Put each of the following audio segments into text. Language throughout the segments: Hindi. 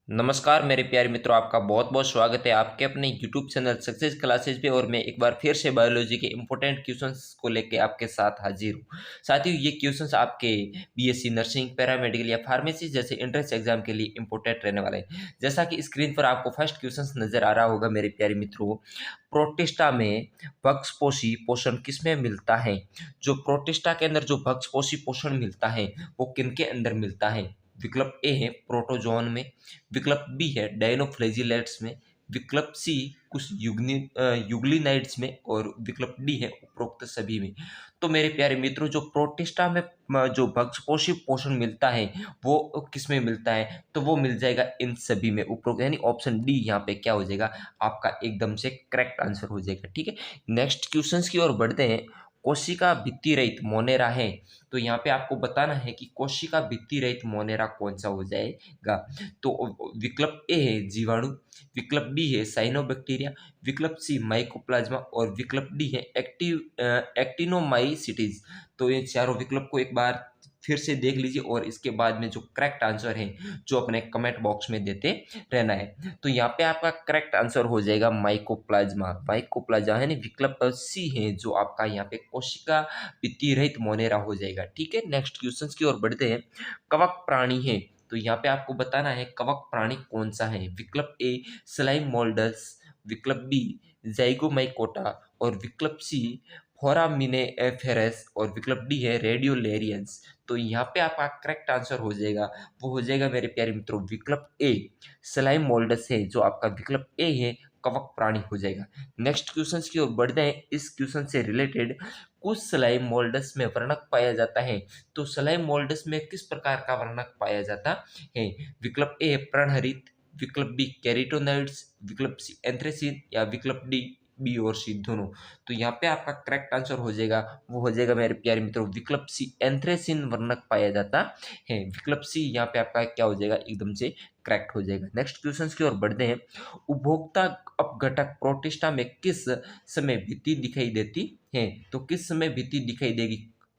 नमस्कार मेरे प्यारे मित्रों, आपका बहुत बहुत स्वागत है आपके अपने YouTube चैनल सक्सेस क्लासेस पे। और मैं एक बार फिर से बायोलॉजी के इंपॉर्टेंट क्वेश्चंस को लेके आपके साथ हाजिर हूँ। साथियों, ये क्वेश्चंस आपके बीएससी नर्सिंग, पैरामेडिकल या फार्मेसी जैसे एंट्रेंस एग्जाम के लिए इंपॉर्टेंट रहने वाले हैं। जैसा कि स्क्रीन पर आपको फर्स्ट क्वेश्चन नजर आ रहा होगा मेरे प्यारे मित्रों, प्रोटिस्टा में भक्षपोषी पोषण किसमें मिलता है? जो प्रोटिस्टा के अंदर जो भक्षपोषी पोषण मिलता है वो किनके अंदर मिलता है? विकल्प ए है प्रोटोजोन में, विकल्प बी है डायनोफ्लैजिलेट्स में, विकल्प सी कुछ युगलिनाइड्स में और विकल्प डी है उपरोक्त सभी में। तो मेरे प्यारे मित्रों, जो प्रोटिस्टा में जो भक्षपोषी पोषण मिलता है वो किसमें मिलता है? तो वो मिल जाएगा इन सभी में उपरोक्त, यानी ऑप्शन डी यहाँ पे क्या हो जाएगा आपका एकदम से करेक्ट आंसर हो जाएगा। ठीक है, नेक्स्ट क्वेश्चंस की ओर बढ़ते हैं। कोशिका भित्ति रहित मोनेरा है, तो यहाँ पे आपको बताना है कि कोशिका भित्ति रहित मोनेरा कौन सा हो जाएगा। तो विकल्प ए है जीवाणु, विकल्प बी है साइनोबैक्टीरिया, विकल्प सी माइकोप्लाज्मा और विकल्प डी है एक्टिनोमाइसिटीज। तो ये चारों विकल्प को एक बार फिर से देख लीजिए और इसके बाद में जो करेक्ट आंसर है जो अपने कमेंट बॉक्स में देते रहना है। तो यहाँ पे आपका करेक्ट आंसर हो जाएगा माइकोप्लाज्मा। माइकोप्लाज्मा है ना, विकल्प सी है जो आपका यहाँ पे कोशिका भित्ति रहित मोनेरा हो जाएगा। ठीक है, नेक्स्ट क्वेश्चन की ओर बढ़ते हैं। कवक प्राणी है, तो यहाँ पे आपको बताना है कवक प्राणी कौन सा है। विकल्प ए स्लाइम मोल्डस, विकल्प बी जाइगोमाइकोटा और विकल्प सी फोरामिनेफेरस और विकल्प डी है रेडियोलेरियंस। तो यहाँ पे आपका करेक्ट आंसर हो जाएगा, वो हो जाएगा मेरे प्यारे मित्रों विकल्प ए स्लाइम मोल्डस है, जो आपका विकल्प ए है कवक प्राणी हो जाएगा। नेक्स्ट क्वेश्चन की ओर बढ़ते हैं। इस क्वेश्चन से रिलेटेड, कुछ स्लाइम मोल्डस में वर्णक पाया जाता है, तो स्लाइम मोल्डस में किस प्रकार का वर्णक पाया जाता है? विकल्प ए पर्णहरित, विकल्प बी कैरोटिनॉइड्स, विकल्प सी एंथ्रेसिन या विकल्प डी बी और सी दोनों। तो यहाँ पे आपका करेक्ट आंसर हो जाएगा, वो हो जाएगा मेरे प्यारे मित्रों विकल्प सी एंथ्रेसिन वर्णक पाया जाता है। विकल्प सी यहाँ पे आपका क्या हो जाएगा एकदम से करेक्ट हो जाएगा। नेक्स्ट क्वेश्चन की ओर बढ़ते हैं। उपभोक्ता अपघटक प्रोटिस्टा में किस समय भित्ति दिखाई देती है? तो किस समय भित्ति दिखाई देगी?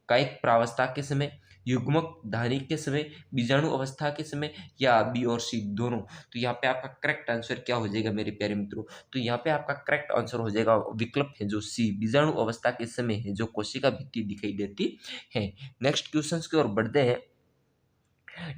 कायिक प्रावस्था के समय, युग्मक धानी के समय, बीजाणु अवस्था के समय या बी और सी दोनों। तो यहाँ पे आपका करेक्ट आंसर क्या हो जाएगा मेरे प्यारे मित्रों? तो यहाँ पे आपका करेक्ट आंसर हो जाएगा विकल्प है जो सी बीजाणु अवस्था के समय है जो कोशिका भित्ति दिखाई देती है। नेक्स्ट क्वेश्चन की ओर बढ़ते हैं।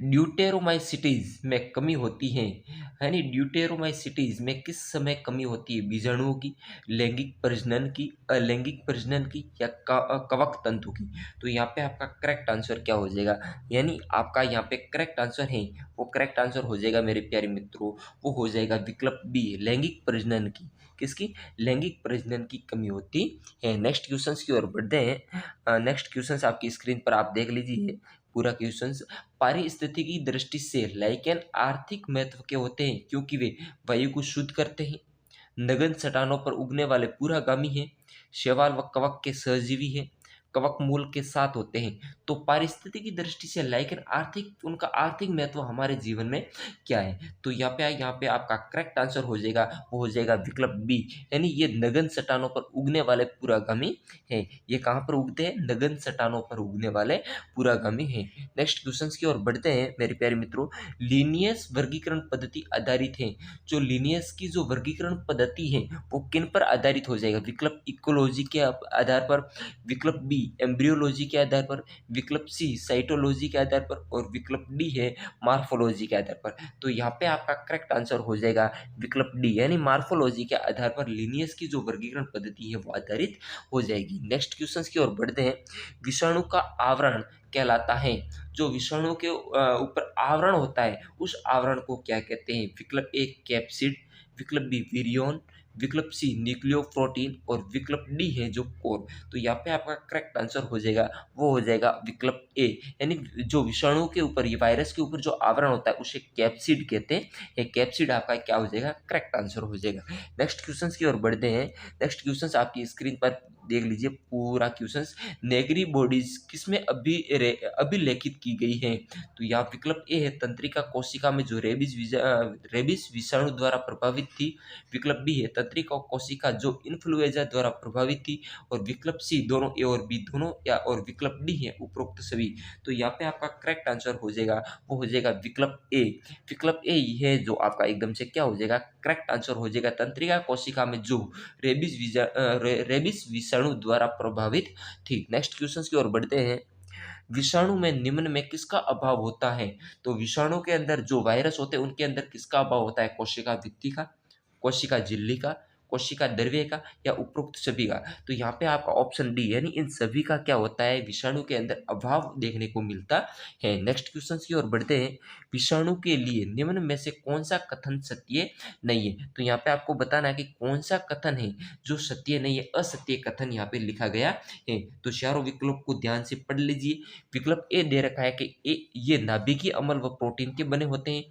ड्यूटेरोमाइसिटीज में कमी होती है यानी ड्यूटेरोमाइसिटीज में किस समय कमी होती है? बीजाणुओं की, लैंगिक प्रजनन की, अलैंगिक प्रजनन की या कवक तंतु की? तो यहाँ पे आपका करेक्ट आंसर क्या हो जाएगा, यानी आपका यहाँ पे करेक्ट आंसर है वो करेक्ट आंसर हो जाएगा मेरे प्यारे मित्रों, वो हो जाएगा विकल्प बी लैंगिक प्रजनन की। किसकी? लैंगिक प्रजनन की कमी होती है। नेक्स्ट क्वेश्चन की ओर बढ़ते हैं। नेक्स्ट क्वेश्चन आपकी स्क्रीन पर आप देख लीजिए पूरा क्वेश्चन। पारिस्थितिकी दृष्टि से लाइकेन आर्थिक महत्व के होते हैं क्योंकि वे वायु को शुद्ध करते हैं, नगन चट्टानों पर उगने वाले पूरागामी हैं, शैवाल व कवक के सहजीवी हैं, कवक मूल के साथ होते हैं। तो पारिस्थितिकी दृष्टि से लाइकेन आर्थिक, उनका आर्थिक महत्व हमारे जीवन में क्या है? तो यहाँ पे आपका करेक्ट आंसर हो जाएगा, वो हो जाएगा विकल्प बी, यानी ये नगन चट्टानों पर उगने वाले पूरागामी हैं। ये कहाँ पर उगते हैं? नगन चट्टानों पर उगने वाले पूरागामी हैं। नेक्स्ट क्वेश्चन की ओर बढ़ते हैं मेरे प्यारे मित्रों। लीनियस वर्गीकरण पद्धति आधारित है, जो लीनियस की जो वर्गीकरण पद्धति है वो किन पर आधारित हो जाएगा? विकल्प इकोलॉजी के आधार पर, विकल्प बी एम्ब्रियोलॉजी के आधार पर, विकल्प सी साइटोलॉजी के आधार पर और विकल्प डी है मार्फोलॉजी के आधार पर। तो यहाँ पे आपका करेक्ट आंसर हो जाएगा विकल्प डी, यानी मार्फोलॉजी के आधार पर लीनियस की जो वर्गीकरण पद्धति है वो आधारित हो जाएगी। नेक्स्ट क्वेश्चन की ओर बढ़ते हैं। विषाणु का आवरण कहलाता है, जो विषाणु के ऊपर आवरण होता है उस आवरण को क्या कहते हैं? विकल्प ए कैप्सिड, विकल्प बी विरियन, विकल्प सी न्यूक्लियोप्रोटीन और विकल्प डी है जो कोर। तो यहाँ पे आपका करेक्ट आंसर हो जाएगा, वो हो जाएगा विकल्प ए, यानी जो विषाणु के ऊपर, ये वायरस के ऊपर जो आवरण होता है उसे कैप्सिड कहते हैं। ये कैप्सिड आपका क्या हो जाएगा? करेक्ट आंसर हो जाएगा। नेक्स्ट क्वेश्चन की ओर बढ़ते हैं। नेक्स्ट क्वेश्चन आपकी स्क्रीन पर देख लीजिए पूरा क्वेश्चंस। नेगरी बॉडीज किसमें अभिलेखित की गई है? तो यहाँ विकल्प ए है तंत्रिका कोशिका में जो रेबीज विषाणु द्वारा प्रभावित थी। विकल्प बी है तंत्रिका कोशिका जो इन्फ्लुएंजा द्वारा प्रभावित थी। और विकल्प सी दोनों ए और बी दोनों, या और विकल्प डी है उपरोक्त सभी। तो यहाँ पे आपका करेक्ट आंसर हो जाएगा, वो हो जाएगा विकल्प ए। विकल्प ए ही है जो आपका एकदम से क्या हो जाएगा, करेक्ट आंसर हो जाएगा। तंत्रिका कोशिका में जो रेबीज विषाणु द्वारा प्रभावित थी। नेक्स्ट क्वेश्चन की ओर बढ़ते हैं। विषाणु में निम्न में किसका अभाव होता है? तो विषाणु के अंदर जो वायरस होते हैं उनके अंदर किसका अभाव होता है? कोशिका भित्ति का, कोशिका झिल्ली का, कोशिका द्रव्य का, या उपरोक्त सभी का। तो यहाँ पे आपका ऑप्शन डी यानी इन सभी का क्या होता है, विषाणु के अंदर अभाव देखने को मिलता है। नेक्स्ट क्वेश्चन की ओर बढ़ते हैं। विषाणु के लिए निम्न में से कौन सा कथन सत्य नहीं है? तो यहाँ पे आपको बताना है कि कौन सा कथन है जो सत्य नहीं है, असत्य कथन यहाँ पे लिखा गया है। तो चारों विकल्प को ध्यान से पढ़ लीजिए। विकल्प ए दे रखा है कि ये नाभिकीय अम्ल व प्रोटीन के बने होते हैं।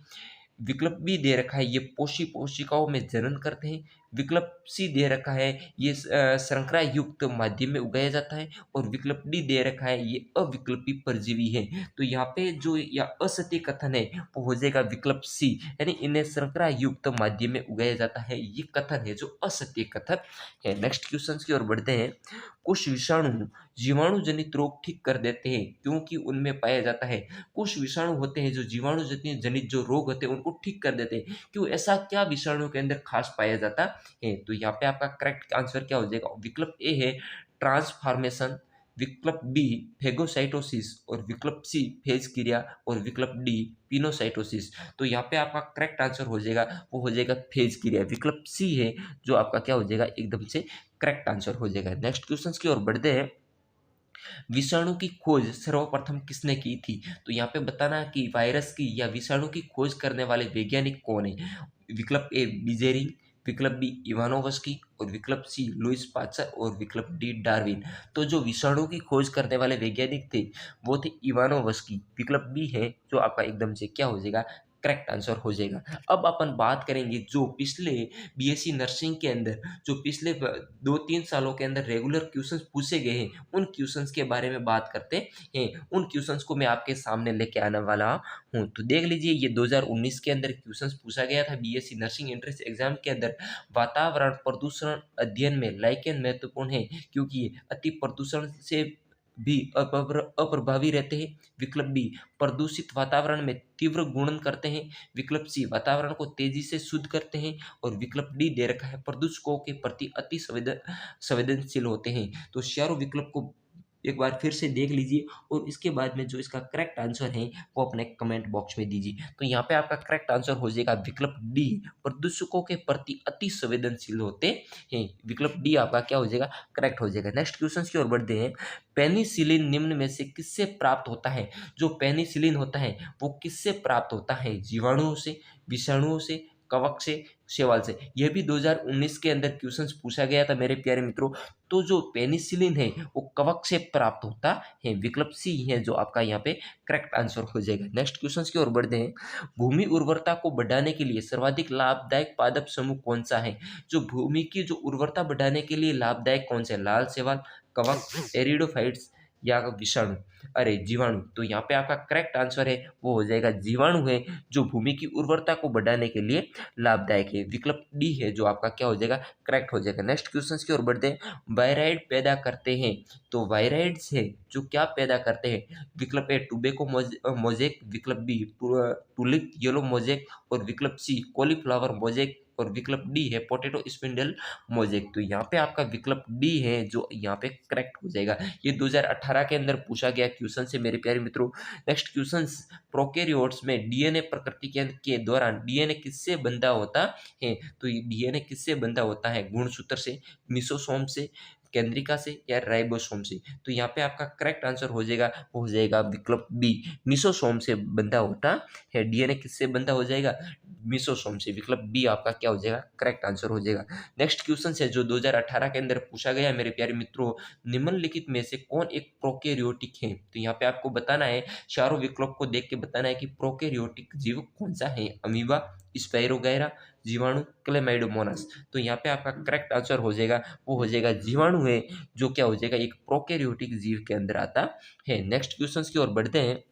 विकल्प बी दे रखा है ये कोशिकाओं में जनन करते हैं। विकल्प सी दे रखा है ये श्रृंखला युक्त माध्यम में उगाया जाता है। और विकल्प डी दे रखा है ये अविकल्पी परजीवी है। तो यहाँ पे जो या असत्य कथन है वो हो जाएगा विकल्प सी, यानी इन्हें श्रृंखला युक्त माध्यम में उगाया जाता है, ये कथन है जो असत्य कथन है। नेक्स्ट क्वेश्चन की ओर बढ़ते हैं। कुछ विषाणु जीवाणु जनित रोग ठीक कर देते हैं क्योंकि उनमें पाया जाता है। कुछ विषाणु होते हैं जो जीवाणु जनित जो रोग होते हैं उनको ठीक कर देते हैं। क्यों, ऐसा क्या विषाणु के अंदर खास पाया जाता है? तो यहाँ पे आपका करेक्ट आंसर क्या हो जाएगा? विकल्प ए है ट्रांसफॉर्मेशन, विकल्प बी फेगोसाइटोसिस, और विकल्प सी फेज क्रिया, और विकल्प डी पिनोसाइटोसिस। तो यहाँ पे आपका करेक्ट आंसर हो जाएगा, वो हो जाएगा फेज क्रिया। विकल्प सी है जो आपका क्या हो जाएगा, एकदम से करेक्ट आंसर हो जाएगा। नेक्स्ट क्वेश्चन की ओर बढ़ते हैं। विषाणु की खोज सर्वप्रथम किसने की थी? तो यहाँ पे बताना कि वायरस की या विषाणु की खोज करने वाले वैज्ञानिक कौन है? विकल्प ए बिजेरिंग, विकल्प बी इवानोवस्की, और विकल्प सी लुइस पास्चर, और विकल्प डी डार्विन। तो जो विषाणु की खोज करने वाले वैज्ञानिक थे वो थे इवानोवस्की। विकल्प बी है जो आपका एकदम से क्या हो जाएगा, करेक्ट आंसर हो जाएगा। अब अपन बात करेंगे जो पिछले बीएससी नर्सिंग के अंदर जो पिछले 2-3 सालों के अंदर रेगुलर क्वेश्चंस पूछे गए हैं, उन क्वेश्चंस के बारे में बात करते हैं। उन क्वेश्चंस को मैं आपके सामने लेके आने वाला हूँ। तो देख लीजिए, ये 2019 के अंदर क्वेश्चंस पूछा गया था बीएससी नर्सिंग एंट्रेंस एग्जाम के अंदर। वातावरण प्रदूषण अध्ययन में लाइकेन महत्वपूर्ण है क्योंकि ये अति प्रदूषण से भी अप्रभावी रहते हैं। विकल्प बी प्रदूषित वातावरण में तीव्र गुणन करते हैं। विकल्प सी वातावरण को तेजी से शुद्ध करते हैं। और विकल्प डी दे रखा है प्रदूषकों के प्रति अति संवेदनशील होते हैं। तो चारों विकल्प को एक बार फिर से देख लीजिए और इसके बाद में जो इसका करेक्ट आंसर है वो अपने कमेंट बॉक्स में दीजिए। तो यहाँ पे आपका करेक्ट आंसर हो जाएगा विकल्प डी, प्रदूषकों के प्रति अति संवेदनशील होते हैं। विकल्प डी आपका क्या हो जाएगा, करेक्ट हो जाएगा। नेक्स्ट क्वेश्चन की ओर बढ़ते हैं। पेनिसिलिन निम्न में से किससे प्राप्त होता है? जो पेनिसिलिन होता है वो किससे प्राप्त होता है? जीवाणुओं से, विषाणुओं से, कवक से, शैवाल से। यह भी 2019 के अंदर क्वेश्चंस पूछा गया था मेरे प्यारे मित्रों। तो जो पेनिसिलिन है वो कवक से प्राप्त होता है। विकल्प सी है जो आपका यहाँ पे करेक्ट आंसर हो जाएगा। नेक्स्ट क्वेश्चन की ओर बढ़ते हैं। भूमि उर्वरता को बढ़ाने के लिए सर्वाधिक लाभदायक पादप समूह कौन सा है? जो भूमि की जो उर्वरता बढ़ाने के लिए लाभदायक कौन से? लाल शैवाल, कवक, एरिडोफाइट्स, या विषाणु, अरे जीवाणु। तो यहाँ पे आपका करेक्ट आंसर है वो हो जाएगा जीवाणु है जो भूमि की उर्वरता को बढ़ाने के लिए लाभदायक है। विकल्प डी है जो आपका क्या हो जाएगा, करेक्ट हो जाएगा। नेक्स्ट क्वेश्चन की ओर बढ़ते हैं। वायराइड पैदा करते हैं, तो वायराइड्स है जो क्या पैदा करते हैं? विकल्प ए टुबेको मोजेक, विकल्प बी टुलिप येलो मोजेक, और विकल्प सी कॉलीफ्लावर मोजेक, और विकल्प डी है पोटैटो स्पिंडल मोजेक। तो यहाँ पे आपका विकल्प डी है जो यहाँ पे करेक्ट हो जाएगा। ये 2018 के अंदर पूछा गया क्वेश्चन से मेरे प्यारे मित्रों। नेक्स्ट क्वेश्चन, प्रोकैरियोट्स में डीएनए प्रकृति के दौरान डीएनए किससे बंधा होता है? तो ये डीएनए किससे बंधा होता है? गुणसूत्र से, मिसोसोम से, केंद्रिका से, या राइबोसोम से। तो यहाँ पे आपका करेक्ट आंसर हो जाएगा वो हो जाएगा विकल्प बी, मिसोसोम से बंधा होता है। डीएनए किससे बंधा हो जाएगा? मिसोसोम से। विकल्प बी आपका क्या हो जाएगा, करेक्ट आंसर हो जाएगा। नेक्स्ट क्वेश्चन है जो 2018 के अंदर पूछा गया मेरे प्यारे मित्रों। निम्नलिखित में से कौन एक प्रोकैरियोटिक है? तो यहाँ पे आपको बताना है, चारों विकल्प को देख के बताना है कि प्रोकैरियोटिक जीव कौन सा है। अमीबा, स्पाइरोगैरा, जीवाणु क्लेमाइडोमोनास। तो यहाँ पे आपका करेक्ट आंसर हो जाएगा, वो हो जाएगा जीवाणु है, जो क्या हो जाएगा एक प्रोकैरियोटिक जीव के अंदर आता है। नेक्स्ट क्वेश्चन की ओर बढ़ते हैं।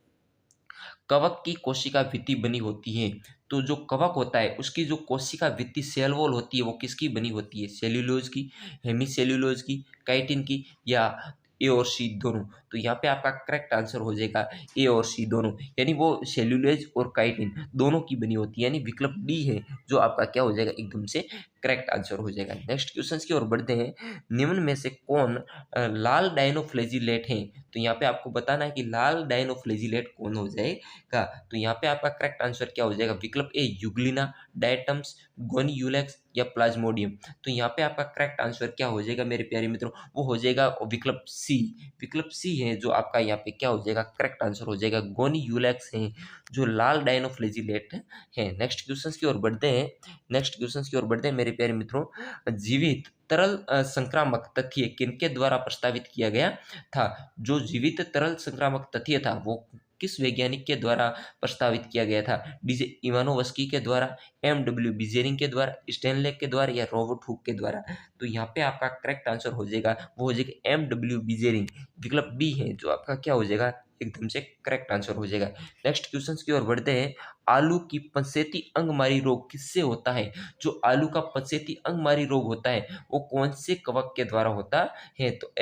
कवक की कोशिका भित्ति बनी होती है। तो जो कवक होता है उसकी जो कोशिका भित्ति सेल वॉल होती है वो किसकी बनी होती है? सेल्यूलोज की, हेमीसेल्यूलोज की, काइटिन की, या ए और सी दोनों? तो यहाँ पे आपका करेक्ट आंसर हो जाएगा ए और सी दोनों, यानी वो सेल्यूलोज और काइटिन दोनों की बनी होती है, यानी विकल्प डी है जो आपका क्या हो जाएगा एकदम से करेक्ट आंसर हो जाएगा। नेक्स्ट क्वेश्चन की ओर बढ़ते हैं। निम्न में से कौन लाल डायनोफ्लेजिलेट है? तो यहाँ पे आपको बताना है कि लाल डायनोफ्लेजिलेट कौन हो जाएगा। तो यहाँ पे आपका करेक्ट आंसर क्या हो जाएगा? विकल्प ए यूग्लिना, डायटम्स, गोनियूलेक्स या प्लाज्मोडियम। तो यहाँ पे आपका करेक्ट आंसर क्या हो जाएगा मेरे प्यारे मित्रों? वो हो जाएगा विकल्प सी। विकल्प सी है जो आपका यहाँ पे क्या हो जाएगा करेक्ट आंसर हो जाएगा। गोनियूलेक्स है जो लाल डायनोफ्लेजिलेट है। नेक्स्ट क्वेश्चन की ओर बढ़ते हैं। नेक्स्ट क्वेश्चन की ओर बढ़ते हैं मेरे प्यारे मित्रों। जीवित तरल संक्रामक तथ्य किनके द्वारा प्रस्तावित किया गया था? जो जीवित तरल संक्रामक तथ्य था वो किस वैज्ञानिक के द्वारा प्रस्तावित किया गया था? डीजे इवानोवस्की के द्वारा, एम.डब्ल्यू. बिजेरिंग के द्वारा, स्टैनले के द्वारा या रॉबर्ट हुक के द्वारा? तो यहाँ पे आपका करेक्ट आंसर हो जाएगा, वो हो जाएगा एम.डब्ल्यू. बिजेरिंग। विकल्प बी है जो आपका क्या हो जाएगा एकदम से करेक्ट आंसर हो जाएगा। नेक्स्ट क्वेश्चन की ओर बढ़ते हैं। आलू की पंसेती अंगमारी रोग किससे होता है? जो आलू का पंसेती अंगमारी रोग होता है वो कौन से कवक के द्वारा होता है? तो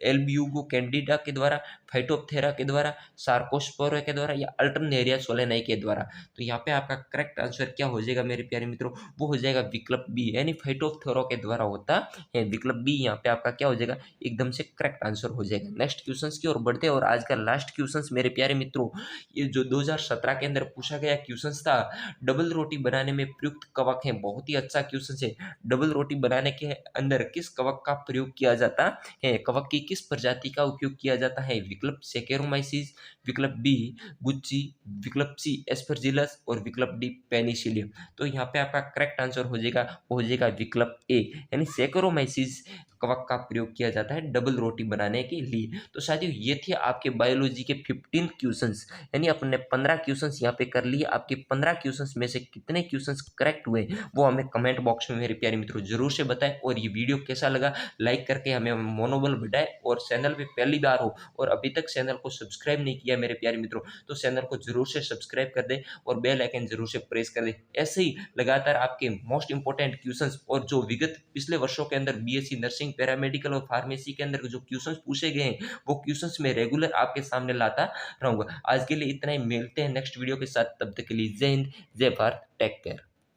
एल्ब्यूगो कैंडिडा के द्वारा, फाइटोप्थेरा के द्वारा, सार्कोस्पोरा के द्वारा या अल्टरनेरिया सोलेनाई के द्वारा? तो यहाँ पे आपका करेक्ट आंसर क्या हो जाएगा मेरे प्यारे मित्रों? वो हो जाएगा विकल्प बी, यानी फाइटोप्थेरा के द्वारा होता है। विकल्प बी यहाँ पे आपका क्या हो जाएगा एकदम से करेक्ट आंसर हो जाएगा। नेक्स्ट क्वेश्चन की ओर बढ़ते हैं और आज का लास्ट क्वेश्चन मेरे प्यारे मित्रों, ये जो 2017 के अंदर पूछा गया क्वेश्चन था, डबल रोटी बनाने में प्रयुक्त कवक है। बहुत ही अच्छा क्वेश्चन है। डबल रोटी बनाने के अंदर किस कवक का प्रयोग किया जाता है? कवक की किस प्रजाति का उपयोग किया जाता है? विकल्प सेकेरोमाइसिस, विकल्प बी गुच्ची, विकल्प सी एस्परजिलस और विकल्प डी पेनिसिलियम। तो यहाँ पे आपका करेक्ट आंसर हो जाएगा, वो हो जाएगा विकल्प ए, यानी सेकेरोमाइसिस कवक का प्रयोग किया जाता है डबल रोटी बनाने के लिए। तो साथियों ये थे आपके बायोलॉजी के 15 क्वेश्चंस, यानी अपने 15 क्वेश्चंस यहाँ पे कर लिए। आपके 15 क्वेश्चंस में से कितने क्वेश्चंस करेक्ट हुए वो हमें कमेंट बॉक्स में मेरे प्यारे मित्रों जरूर से बताएं। और ये वीडियो कैसा लगा लाइक करके हमें मनोबल बढ़ाए, और चैनल पे पहली बार हो और अभी तक चैनल को सब्सक्राइब नहीं किया मेरे प्यारे मित्रों तो चैनल को जरूर से सब्सक्राइब कर दें और बेल आइकन जरूर से प्रेस कर दें। ऐसे ही लगातार आपके मोस्ट इंपॉर्टेंट क्वेश्चंस और जो विगत पिछले वर्षों के अंदर बीएससी नर्सिंग, पैरामेडिकल और फार्मेसी के अंदर जो क्वेश्चंस पूछे गए हैं वो क्वेश्चंस मैं रेगुलर आपके सामने लाता रहूंगा। आज के लिए इतना ही, मिलते हैं नेक्स्ट वीडियो के साथ। तब तक के लिए जय हिंद, जय भारत, टेक केयर।